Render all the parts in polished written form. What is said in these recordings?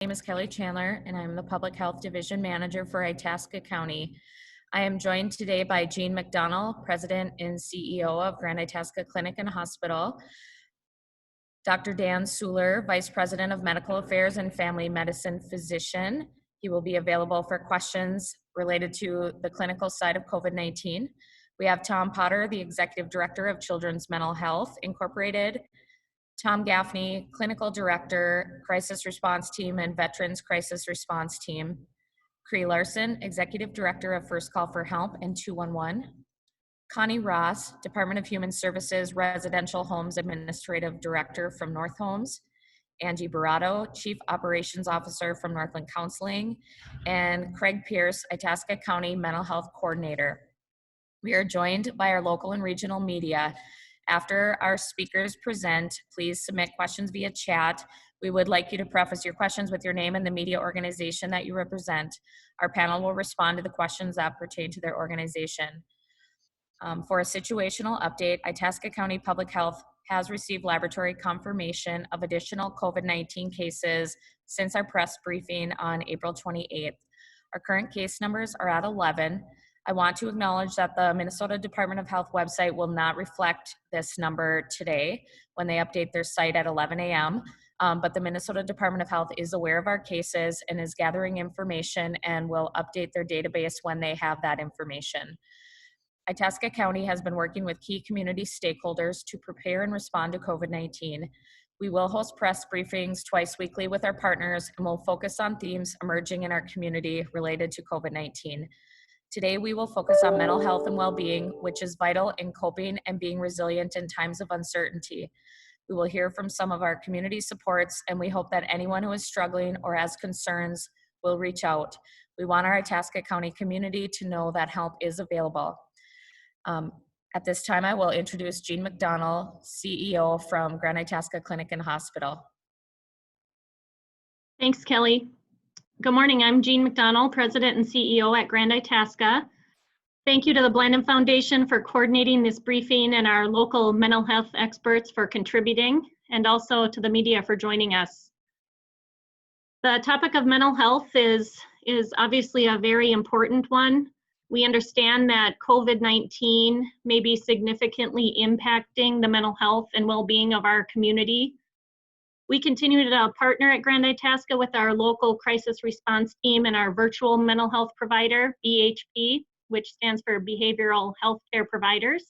name is Kelly Chandler, and I'm the Public Health Division Manager for Itasca County. I am joined today by Jean MacDonnell, President and CEO of Grand Itasca Clinic and Hospital, Dr. Dan Soular, Vice President of Medical Affairs and Family Medicine Physician. He will be available for questions related to the clinical side of COVID-19. We have Tom Potter, the Executive Director of Children's Mental Health Incorporated, Tom Gaffney, Clinical Director, Crisis Response Team and Veterans Crisis Response Team, Cree Larson, Executive Director of First Call for Help and 211, Connie Ross, Department of Human Services Residential Homes Administrative Director from North Homes, Angie Baratto, Chief Operations Officer from Northland Counseling, and Craig Pierce, Itasca County Mental Health Coordinator. We are joined by our local and regional media. After our speakers present, please submit questions via chat. We would like you to preface your questions with your name and the media organization that you represent. Our panel will respond to the questions that pertain to their organization. For a situational update, Itasca County Public Health has received laboratory confirmation of additional COVID-19 cases since our press briefing on April 28th. Our current case numbers are at 11. I want to acknowledge that the Minnesota Department of Health website will not reflect this number today when they update their site at 11 a.m. But the Minnesota Department of Health is aware of our cases and is gathering information and will update their database when they have that information. Itasca County has been working with key community stakeholders to prepare and respond to COVID-19. We will host press briefings twice weekly with our partners and will focus on themes emerging in our community related to COVID-19. Today, we will focus on mental health and well-being, which is vital in coping and being resilient in times of uncertainty. We will hear from some of our community supports, and we hope that anyone who is struggling or has concerns will reach out. We want our Itasca County community to know that help is available. At this time, I will introduce Jean MacDonnell, CEO from Grand Itasca Clinic and Hospital. Thanks, Kelly. Good morning, I'm Jean MacDonnell, President and CEO at Grand Itasca. Thank you to the Blandin Foundation for coordinating this briefing and our local mental health experts for contributing, and also to the media for joining us. The topic of mental health is obviously a very important one. We understand that COVID-19 may be significantly impacting the mental health and well-being of our community. We continue to partner at Grand Itasca with our local crisis response team and our virtual mental health provider, BHP, which stands for Behavioral Healthcare Providers,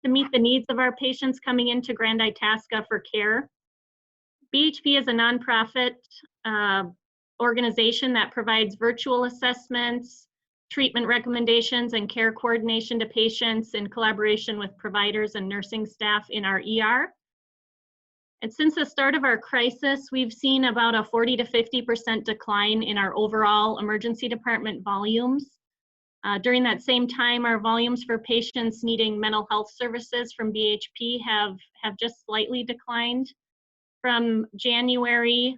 to meet the needs of our patients coming into Grand Itasca for care. BHP is a nonprofit organization that provides virtual assessments, treatment recommendations, and care coordination to patients in collaboration with providers and nursing staff in our ER. And since the start of our crisis, we've seen about a 40 to 50% decline in our overall emergency department volumes. During that same time, our volumes for patients needing mental health services from BHP have just slightly declined. From January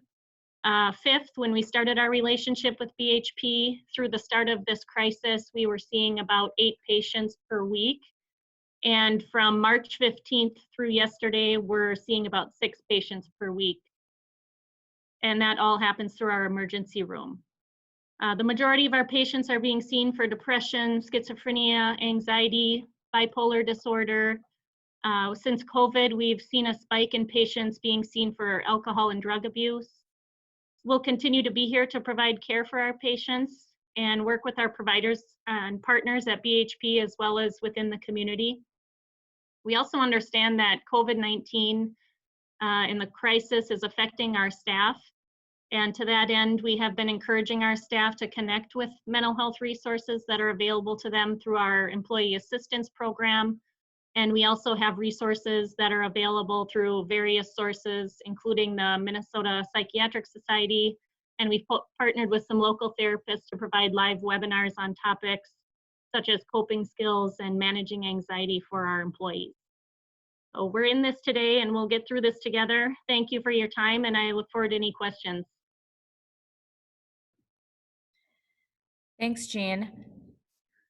5th, when we started our relationship with BHP, through the start of this crisis, we were seeing about 8 patients per week. And from March 15th through yesterday, we're seeing about 6 patients per week. And that all happens through our emergency room. The majority of our patients are being seen for depression, schizophrenia, anxiety, bipolar disorder. Since COVID, we've seen a spike in patients being seen for alcohol and drug abuse. We'll continue to be here to provide care for our patients and work with our providers and partners at BHP as well as within the community. We also understand that COVID-19 and the crisis is affecting our staff. And to that end, we have been encouraging our staff to connect with mental health resources that are available to them through our employee assistance program. And we also have resources that are available through various sources, including the Minnesota Psychiatric Society. And we've partnered with some local therapists to provide live webinars on topics such as coping skills and managing anxiety for our employees. So we're in this today and we'll get through this together. Thank you for your time and I look forward to any questions. Thanks, Jean.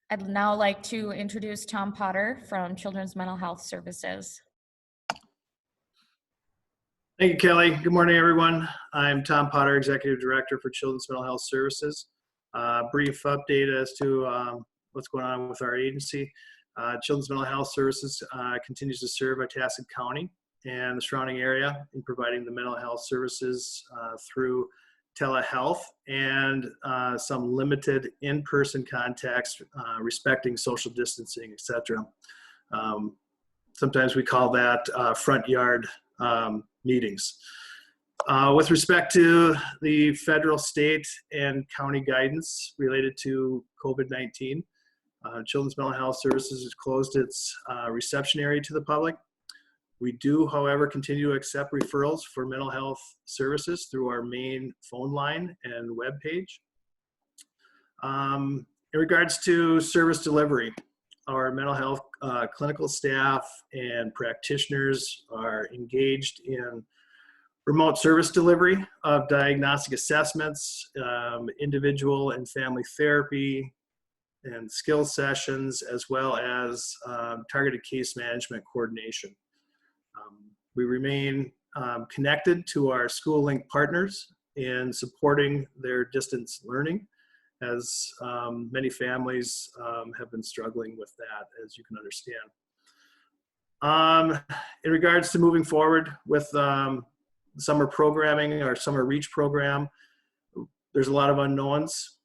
I'd now like to introduce Tom Potter from Children's Mental Health Services. Thank you, Kelly. Good morning, everyone. I'm Tom Potter, Executive Director for Children's Mental Health Services. Brief update as to what's going on with our agency. Children's Mental Health Services continues to serve Itasca County and the surrounding area in providing the mental health services through telehealth and some limited in-person contacts respecting social distancing, etc. Sometimes we call that front yard meetings. With respect to the federal, state, and county guidance related to COVID-19, Children's Mental Health Services has closed its reception area to the public. We do, however, continue to accept referrals for mental health services through our main phone line and webpage. In regards to service delivery, our mental health clinical staff and practitioners are engaged in remote service delivery of diagnostic assessments, individual and family therapy, and skill sessions, as well as targeted case management coordination. We remain connected to our school link partners in supporting their distance learning, as many families have been struggling with that, as you can understand. In regards to moving forward with summer programming, our summer reach program, there's a lot of unknowns.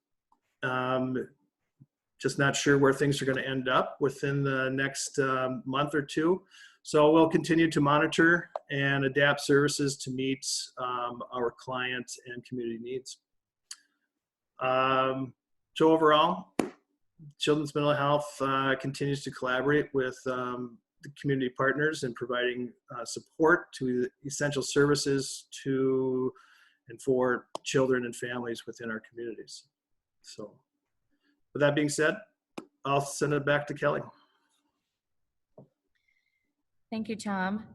Just not sure where things are going to end up within the next month or two. So we'll continue to monitor and adapt services to meet our client and community needs. So overall, Children's Mental Health continues to collaborate with the community partners in providing support to essential services to and for children and families within our communities. So with that being said, I'll send it back to Kelly. Thank you, Tom.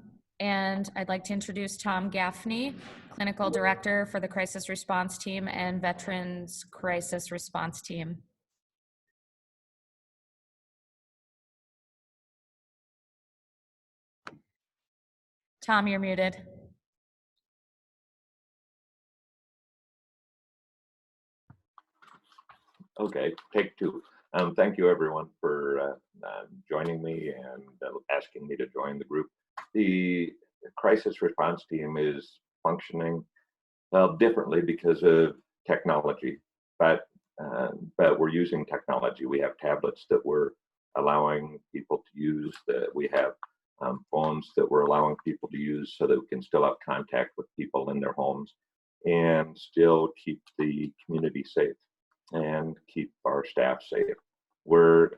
And I'd like to introduce Tom Gaffney, Clinical Director for the Crisis Response Team and Veterans Crisis Response Team. Tom, you're muted. Okay, take two. Thank you everyone for joining me and asking me to join the group. The crisis response team is functioning differently because of technology, but we're using technology. We have tablets that we're allowing people to use, that we have phones that we're allowing people to use so that we can still have contact with people in their homes and still keep the community safe and keep our staff safe. We're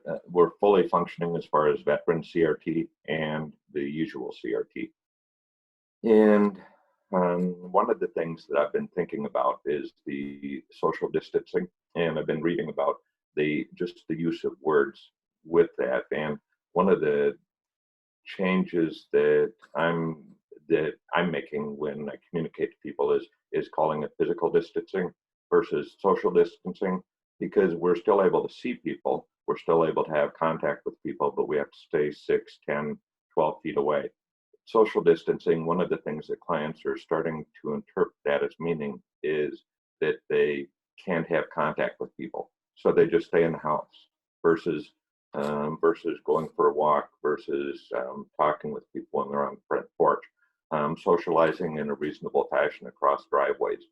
fully functioning as far as veteran CRT and the usual CRT. And one of the things that I've been thinking about is the social distancing, and I've been reading about just the use of words with that. And one of the changes that I'm making when I communicate to people is calling it physical distancing versus social distancing, because we're still able to see people, we're still able to have contact with people, but we have to stay 6, 10, 12 feet away. Social distancing, one of the things that clients are starting to interpret that as meaning is that they can't have contact with people, so they just stay in the house versus going for a walk, versus talking with people when they're on the front porch, socializing in a reasonable fashion across driveways.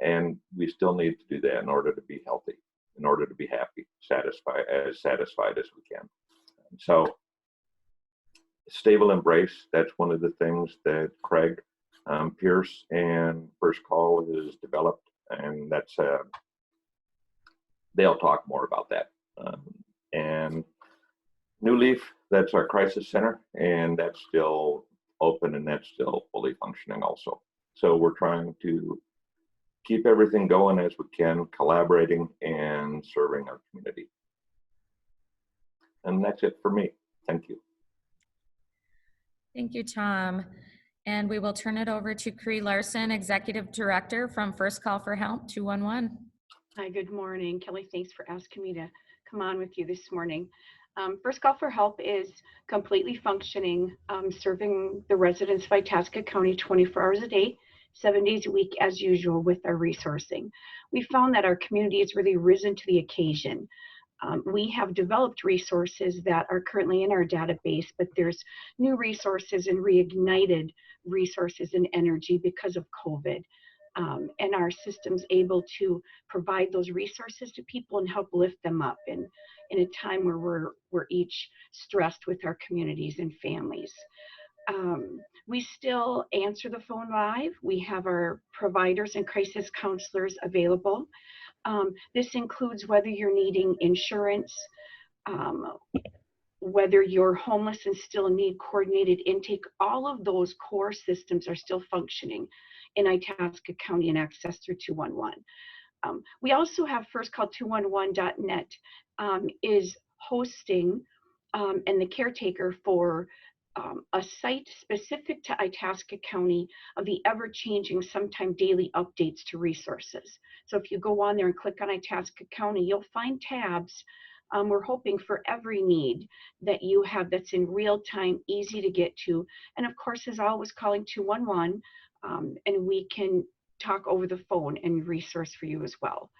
And we still need to do that in order to be healthy, in order to be happy, satisfied as we can. So stable embrace, that's one of the things that Craig Pierce and First Call has developed, and that's they'll talk more about that. And New Leaf, that's our crisis center, and that's still open and that's still fully functioning also. So we're trying to keep everything going as we can, collaborating and serving our community. And that's it for me. Thank you. Thank you, Tom. And we will turn it over to Cree Larson, Executive Director from First Call for Help 211. Hi, good morning. Kelly, thanks for asking me to come on with you this morning. First Call for Help is completely functioning, serving the residents of Itasca County 24 hours a day, 7 days a week as usual with our resourcing. We found that our community has really risen to the occasion. We have developed resources that are currently in our database, but there's new resources and reignited resources and energy because of COVID. And our system's able to provide those resources to people and help lift them up in a time where we're each stressed with our communities and families. We still answer the phone live. We have our providers and crisis counselors available. This includes whether you're needing insurance, whether you're homeless and still need coordinated intake. All of those core systems are still functioning in Itasca County and access through 211. We also have firstcall211.net is hosting and the caretaker for a site specific to Itasca County of the ever-changing, sometime daily updates to resources. So if you go on there and click on Itasca County, you'll find tabs. We're hoping for every need that you have that's in real time, easy to get to. And of course, as always, calling 211, and we can talk over the phone and resource for you as well.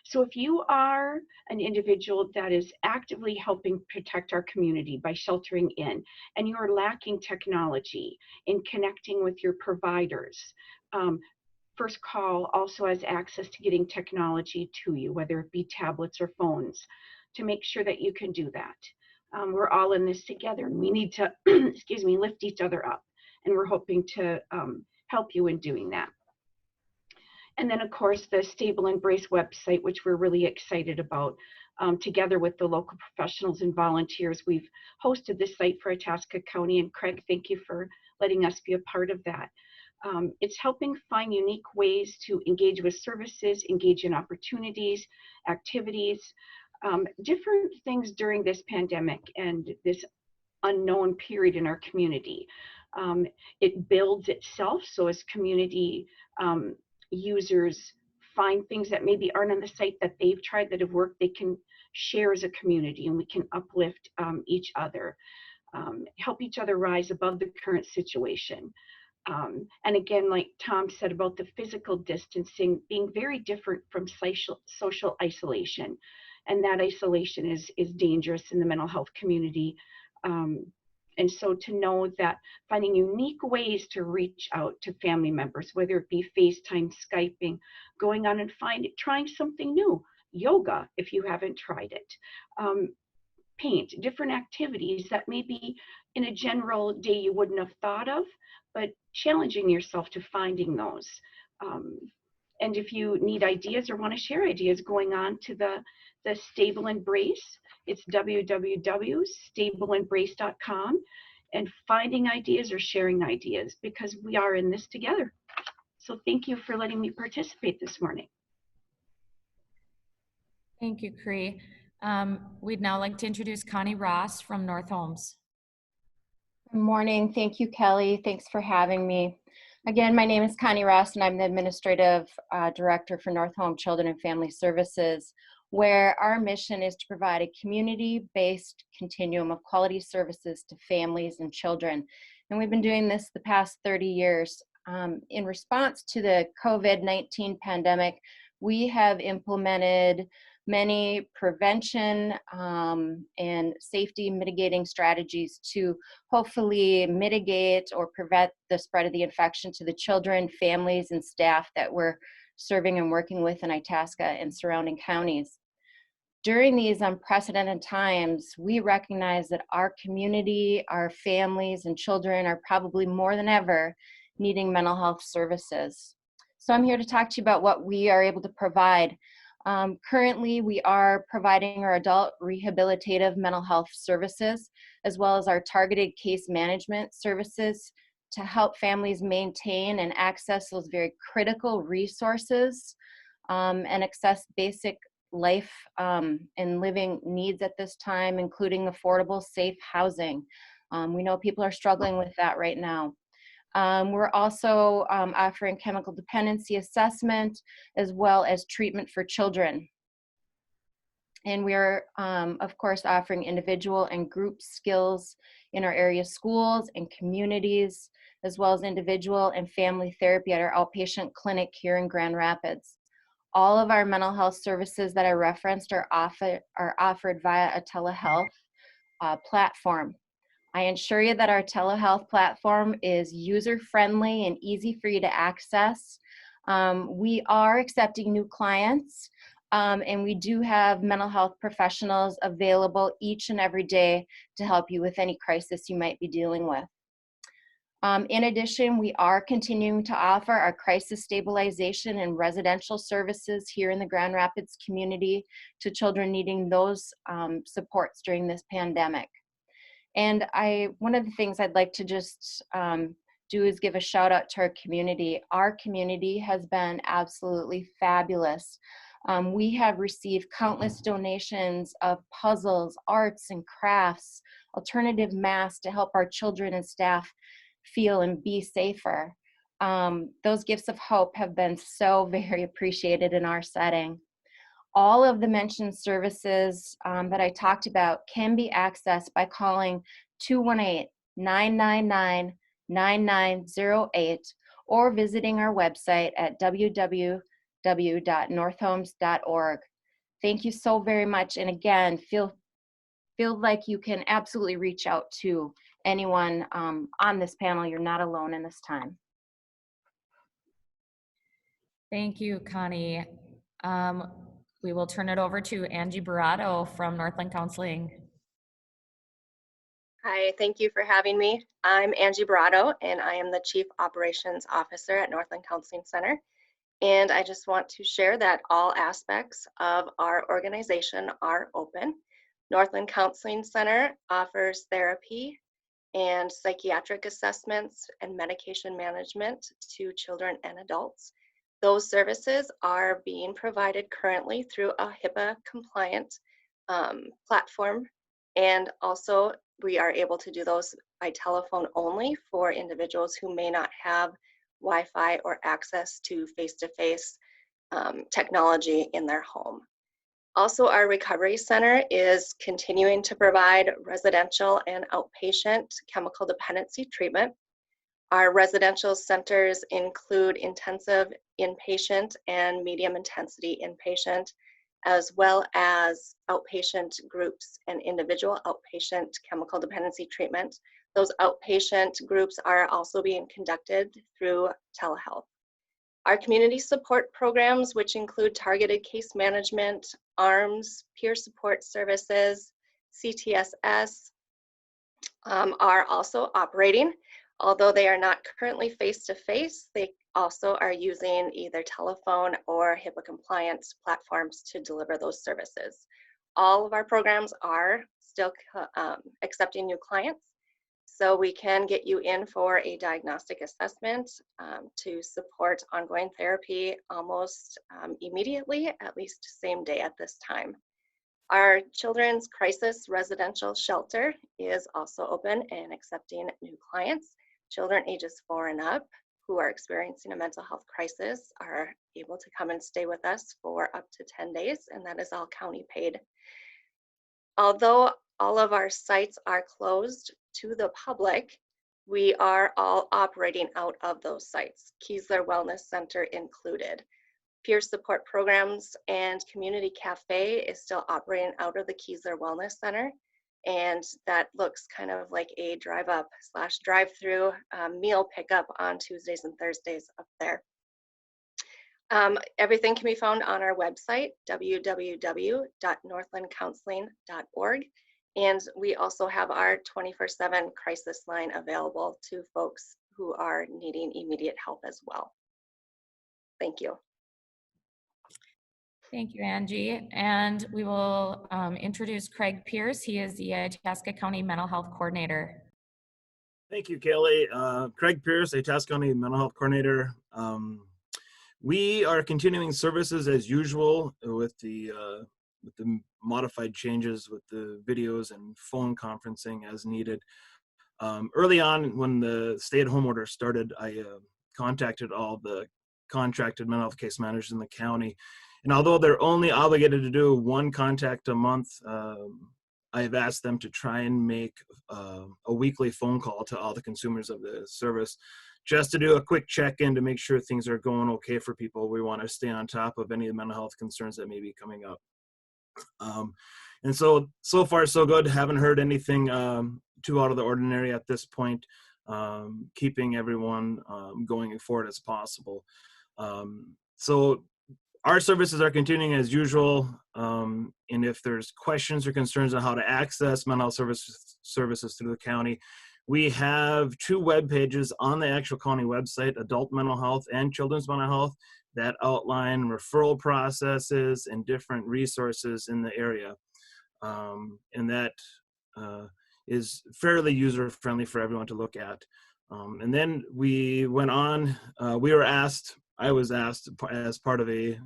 So if you are an individual that is actively helping protect our community by sheltering in, and you are lacking technology in connecting with your providers, First Call also has access to getting technology to you, whether it be tablets or phones, to make sure that you can do that. We're all in this together, and we need to, excuse me, lift each other up. And we're hoping to help you in doing that. And then, of course, the Stable Embrace website, which we're really excited about. Together with the local professionals and volunteers, we've hosted this site for Itasca County. And Craig, thank you for letting us be a part of that. It's helping find unique ways to engage with services, engage in opportunities, activities, different things during this pandemic and this unknown period in our community. It builds itself, so as community users find things that maybe aren't on the site that they've tried that have worked, they can share as a community, and we can uplift each other, help each other rise above the current situation. And again, like Tom said about the physical distancing being very different from social isolation, and that isolation is dangerous in the mental health community. And so to know that finding unique ways to reach out to family members, whether it be FaceTime, Skyping, going on and trying something new, yoga if you haven't tried it, paint, different activities that maybe in a general day you wouldn't have thought of, but challenging yourself to finding those. And if you need ideas or want to share ideas, going on to the Stable Embrace, it's www.stableembrace.com, and finding ideas or sharing ideas, because we are in this together. So thank you for letting me participate this morning. Thank you, Cree. We'd now like to introduce Connie Ross from North Homes. Good morning. Thank you, Kelly. Thanks for having me. Again, my name is Connie Ross, and I'm the Administrative Director for North Home Children and Family Services, where our mission is to provide a community-based continuum of quality services to families and children. And we've been doing this the past 30 years. In response to the COVID-19 pandemic, we have implemented many prevention and safety mitigating strategies to hopefully mitigate or prevent the spread of the infection to the children, families, and staff that we're serving and working with in Itasca and surrounding counties. During these unprecedented times, we recognize that our community, our families, and children are probably more than ever needing mental health services. So I'm here to talk to you about what we are able to provide. Currently, we are providing our adult rehabilitative mental health services, as well as our targeted case management services to help families maintain and access those very critical resources and access basic life and living needs at this time, including affordable, safe housing. We know people are struggling with that right now. We're also offering chemical dependency assessment as well as treatment for children. And we're, of course, offering individual and group skills in our area schools and communities, as well as individual and family therapy at our outpatient clinic here in Grand Rapids. All of our mental health services that I referenced are offered via a telehealth platform. I ensure you that our telehealth platform is user-friendly and easy for you to access. We are accepting new clients, and we do have mental health professionals available each and every day to help you with any crisis you might be dealing with. In addition, we are continuing to offer our crisis stabilization and residential services here in the Grand Rapids community to children needing those supports during this pandemic. And one of the things I'd like to just do is give a shout out to our community. Our community has been absolutely fabulous. We have received countless donations of puzzles, arts and crafts, alternative masks to help our children and staff feel and be safer. Those gifts of hope have been so very appreciated in our setting. All of the mentioned services that I talked about can be accessed by calling 218-999-9908 or visiting our website at www.northhomes.org. Thank you so very much. And again, feel like you can absolutely reach out to anyone on this panel. You're not alone in this time. Thank you, Connie. We will turn it over to Angie Baratto from Northland Counseling. Hi, thank you for having me. I'm Angie Baratto, and I am the Chief Operations Officer at Northland Counseling Center. And I just want to share that all aspects of our organization are open. Northland Counseling Center offers therapy and psychiatric assessments and medication management to children and adults. Those services are being provided currently through a HIPAA compliant platform. And also we are able to do those by telephone only for individuals who may not have Wi-Fi or access to face-to-face technology in their home. Also, our recovery center is continuing to provide residential and outpatient chemical dependency treatment. Our residential centers include intensive inpatient and medium intensity inpatient, as well as outpatient groups and individual outpatient chemical dependency treatment. Those outpatient groups are also being conducted through telehealth. Our community support programs, which include targeted case management, ARMS, peer support services, CTSS, are also operating. Although they are not currently face-to-face, they also are using either telephone or HIPAA compliant platforms to deliver those services. All of our programs are still accepting new clients, so we can get you in for a diagnostic assessment to support ongoing therapy almost immediately, at least same day at this time. Our Children's Crisis Residential Shelter is also open and accepting new clients. Children ages 4 and up who are experiencing a mental health crisis are able to come and stay with us for up to 10 days, and that is all county paid. Although all of our sites are closed to the public, we are all operating out of those sites, Keesler Wellness Center included. Peer support programs and community cafe is still operating out of the Keesler Wellness Center. And that looks kind of like a drive-up / drive-through meal pickup on Tuesdays and Thursdays up there. Everything can be found on our website, www.northlandcounseling.org. And we also have our 24/7 crisis line available to folks who are needing immediate help as well. Thank you. Thank you, Angie. And we will introduce Craig Pierce. He is the Itasca County Mental Health Coordinator. Thank you, Kelly. Craig Pierce, Itasca County Mental Health Coordinator. We are continuing services as usual with the modified changes with the videos and phone conferencing as needed. Early on, when the stay-at-home order started, I contacted all the contracted mental health case managers in the county. And although they're only obligated to do one contact a month, I've asked them to try and make a weekly phone call to all the consumers of the service, just to do a quick check-in to make sure things are going okay for people. We want to stay on top of any mental health concerns that may be coming up. And so far so good. Haven't heard anything too out of the ordinary at this point. Keeping everyone going forward as possible. So our services are continuing as usual. And if there's questions or concerns on how to access mental health services through the county, we have 2 web pages on the actual county website, adult mental health and children's mental health, that outline referral processes and different resources in the area. And that is fairly user-friendly for everyone to look at. And then we went on, I was asked as part of a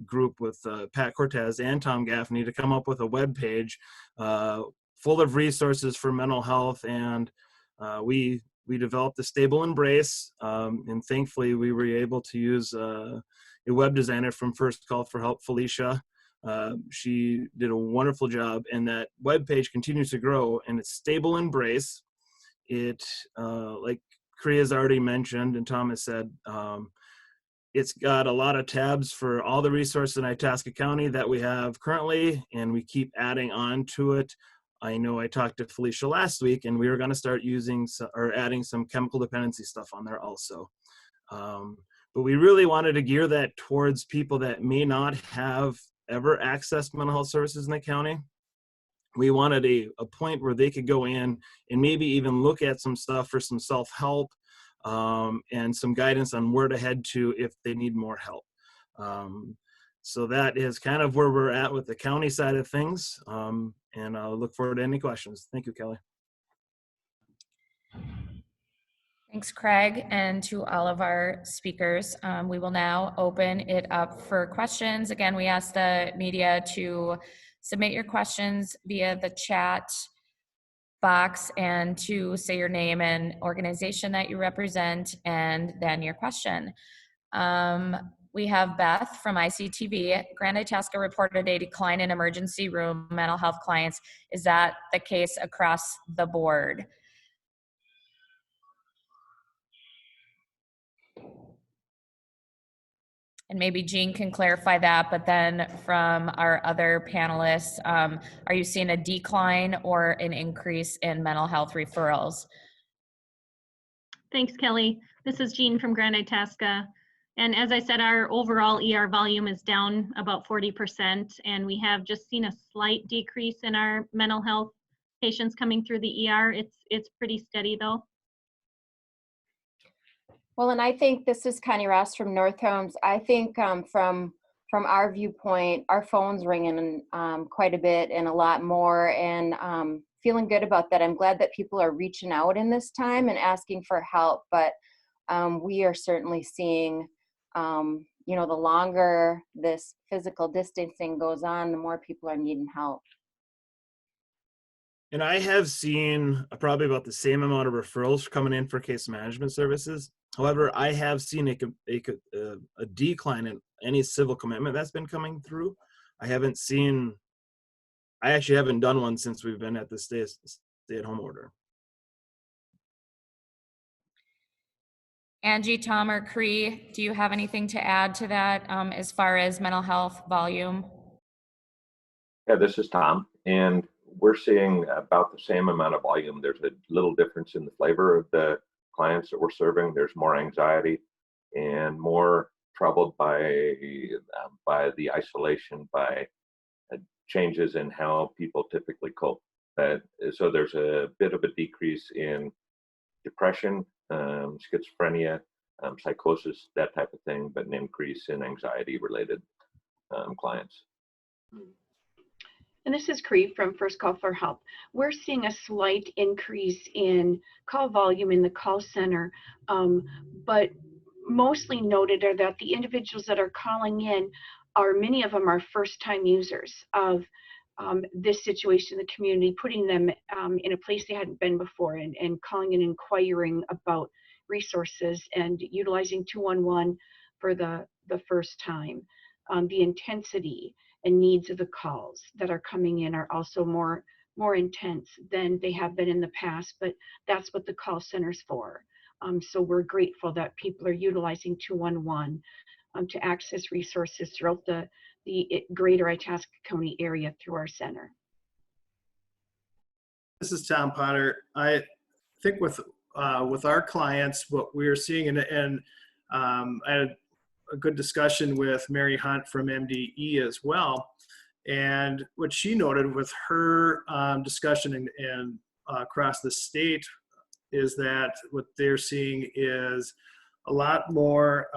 group with Pat Cortez and Tom Gaffney to come up with a web page full of resources for mental health, and we developed a stable embrace, and thankfully we were able to use a web designer from First Call for Help, Felicia. She did a wonderful job, and that web page continues to grow, and it's stable embrace. It, like Cree has already mentioned and Tom has said, it's got a lot of tabs for all the resources in Itasca County that we have currently, and we keep adding on to it. I know I talked to Felicia last week, and we were going to start adding some chemical dependency stuff on there also. But we really wanted to gear that towards people that may not have ever accessed mental health services in the county. We wanted a point where they could go in and maybe even look at some stuff for some self-help, and some guidance on where to head to if they need more help. So that is kind of where we're at with the county side of things. And I'll look forward to any questions. Thank you, Kelly. Thanks, Craig, and to all of our speakers. We will now open it up for questions. Again, we ask the media to submit your questions via the chat box and to say your name and organization that you represent, and then your question. We have Beth from ICTV. Grand Itasca reported a decline in emergency room mental health clients. Is that the case across the board? And maybe Jean can clarify that, but then from our other panelists, are you seeing a decline or an increase in mental health referrals? Thanks, Kelly. This is Jean from Grand Itasca. And as I said, our overall ER volume is down about 40%, and we have just seen a slight decrease in our mental health patients coming through the ER. It's pretty steady though. Well, and I think this is Connie Ross from North Homes. I think from our viewpoint, our phone's ringing quite a bit and a lot more, and feeling good about that. I'm glad that people are reaching out in this time and asking for help, but we are certainly seeing, you know, the longer this physical distancing goes on, the more people are needing help. And I have seen probably about the same amount of referrals coming in for case management services. However, I have seen a decline in any civil commitment that's been coming through. I actually haven't done one since we've been at the stay-at-home order. Angie, Tom, or Cree, do you have anything to add to that as far as mental health volume? Yeah, this is Tom, and we're seeing about the same amount of volume. There's a little difference in the flavor of the clients that we're serving. There's more anxiety and more troubled by the isolation, by changes in how people typically cope. So there's a bit of a decrease in depression, schizophrenia, psychosis, that type of thing, but an increase in anxiety-related clients. And this is Cree from First Call for Help. We're seeing a slight increase in call volume in the call center, but mostly noted are that the individuals that are calling in many of them are first-time users of this situation in the community, putting them in a place they hadn't been before, and calling and inquiring about resources and utilizing 211 for the first time. The intensity and needs of the calls that are coming in are also more intense than they have been in the past, but that's what the call center's for. So we're grateful that people are utilizing 211 to access resources throughout the greater Itasca County area through our center. This is Tom Potter. I think with our clients, what we're seeing, and I had a good discussion with Mary Hunt from MDE as well. And what she noted with her discussion and across the state is that what they're seeing is a lot more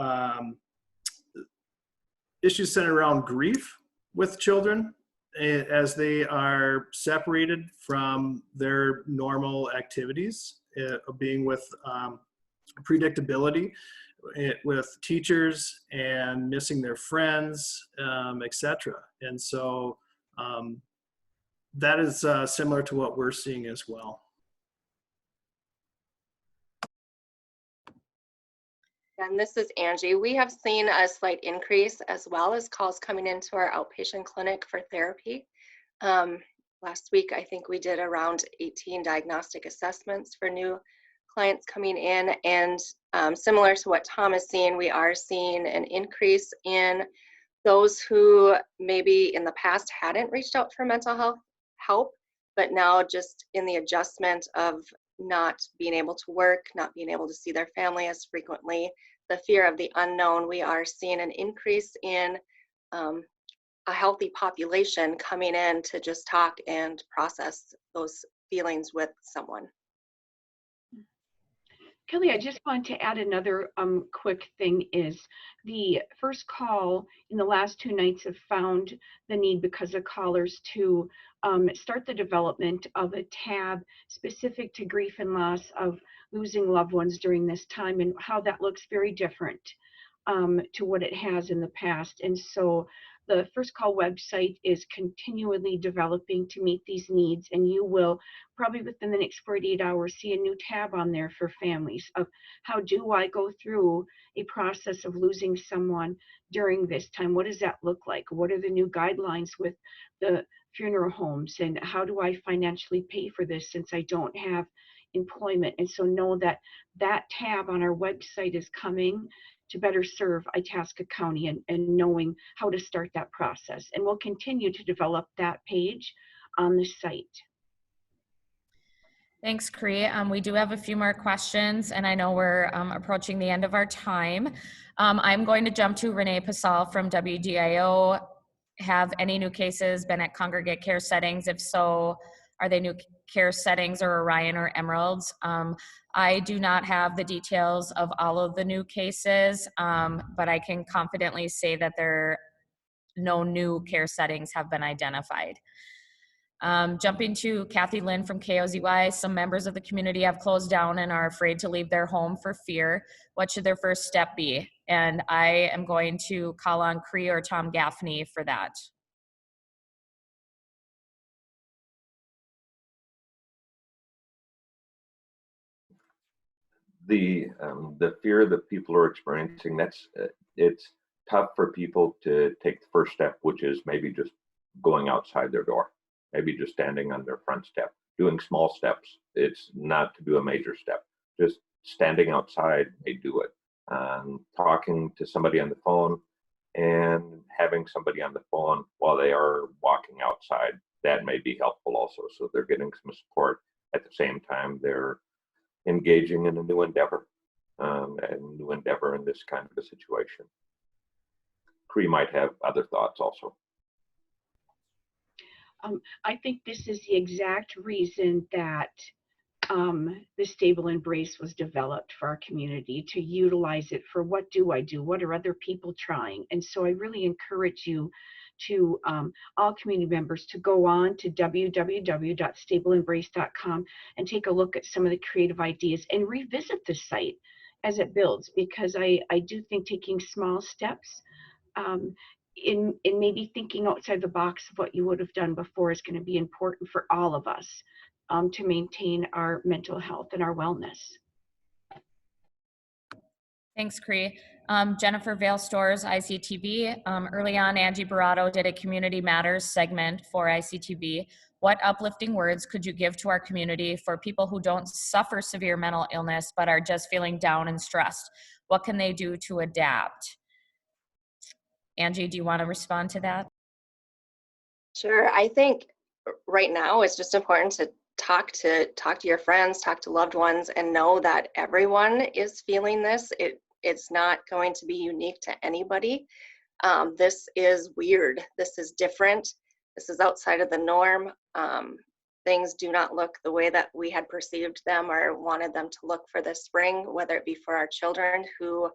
issues centered around grief with children as they are separated from their normal activities, being with predictability with teachers and missing their friends, etc. And so that is similar to what we're seeing as well. And this is Angie. We have seen a slight increase as well as calls coming into our outpatient clinic for therapy. Last week, I think we did around 18 diagnostic assessments for new clients coming in, and similar to what Tom is seeing, we are seeing an increase in those who maybe in the past hadn't reached out for mental health help, but now just in the adjustment of not being able to work, not being able to see their family as frequently, the fear of the unknown, we are seeing an increase in a healthy population coming in to just talk and process those feelings with someone. Kelly, I just want to add another quick thing is the first call in the last 2 nights have found the need because of callers to start the development of a tab specific to grief and loss of losing loved ones during this time, and how that looks very different to what it has in the past. And so the First Call website is continually developing to meet these needs, and you will probably within the next 48 hours see a new tab on there for families of how do I go through a process of losing someone during this time? What does that look like? What are the new guidelines with the funeral homes, and how do I financially pay for this since I don't have employment? And so know that that tab on our website is coming to better serve Itasca County and knowing how to start that process. And we'll continue to develop that page on the site. Thanks, Cree. We do have a few more questions, and I know we're approaching the end of our time. I'm going to jump to Renee Pasal from WDIO. Have any new cases been at congregate care settings? If so, are they new care settings or Orion or Emeralds? I do not have the details of all of the new cases, but I can confidently say that no new care settings have been identified. Jumping to Kathy Lynn from KOZY, some members of the community have closed down and are afraid to leave their home for fear. What should their first step be? And I am going to call on Cree or Tom Gaffney for that. The fear that people are experiencing, it's tough for people to take the first step, which is maybe just going outside their door, maybe just standing on their front step, doing small steps. It's not to do a major step, just standing outside may do it. Talking to somebody on the phone and having somebody on the phone while they are walking outside, that may be helpful also. So they're getting some support at the same time they're engaging in a new endeavor, in this kind of a situation. Cree might have other thoughts also. I think this is the exact reason that the Stable Embrace was developed for our community, to utilize it for what do I do? What are other people trying? And so I really encourage you to all community members to go on to www.stableembrace.com and take a look at some of the creative ideas and revisit the site as it builds, because I do think taking small steps in maybe thinking outside the box of what you would have done before is going to be important for all of us to maintain our mental health and our wellness. Thanks, Cree. Jennifer Vale Stores, ICTV. Early on, Angie Baratto did a Community Matters segment for ICTV. What uplifting words could you give to our community for people who don't suffer severe mental illness but are just feeling down and stressed? What can they do to adapt? Angie, do you want to respond to that? Sure. I think right now it's just important to talk to your friends, talk to loved ones, and know that everyone is feeling this. It's not going to be unique to anybody. This is weird. This is different. This is outside of the norm. Things do not look the way that we had perceived them or wanted them to look for this spring, whether it be for our children who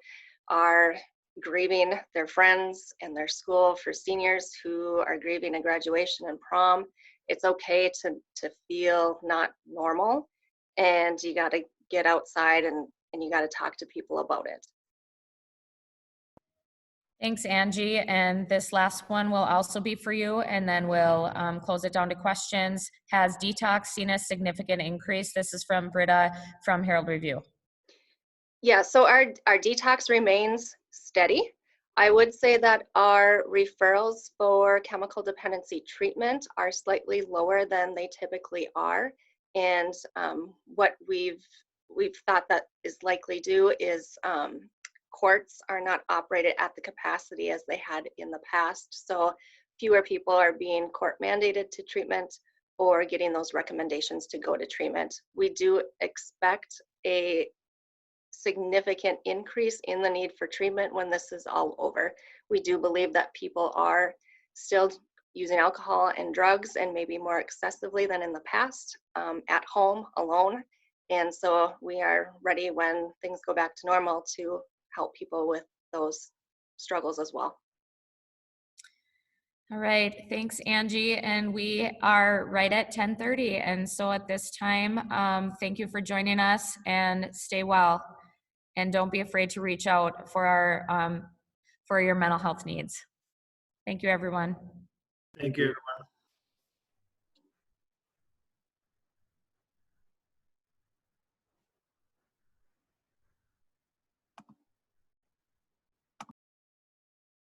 are grieving their friends and their school, for seniors who are grieving a graduation and prom. It's okay to feel not normal, and you got to get outside and you got to talk to people about it. Thanks, Angie. And this last one will also be for you, and then we'll close it down to questions. Has detox seen a significant increase? This is from Britta from Herald Review. Yeah, so our detox remains steady. I would say that our referrals for chemical dependency treatment are slightly lower than they typically are. And what we've thought that is likely due is courts are not operated at the capacity as they had in the past. So fewer people are being court mandated to treatment or getting those recommendations to go to treatment. We do expect a significant increase in the need for treatment when this is all over. We do believe that people are still using alcohol and drugs, and maybe more excessively than in the past, at home alone. And so we are ready when things go back to normal to help people with those struggles as well. All right, thanks, Angie. And we are right at 10:30. And so at this time, thank you for joining us, and stay well. And don't be afraid to reach out for your mental health needs. Thank you, everyone. Thank you, everyone.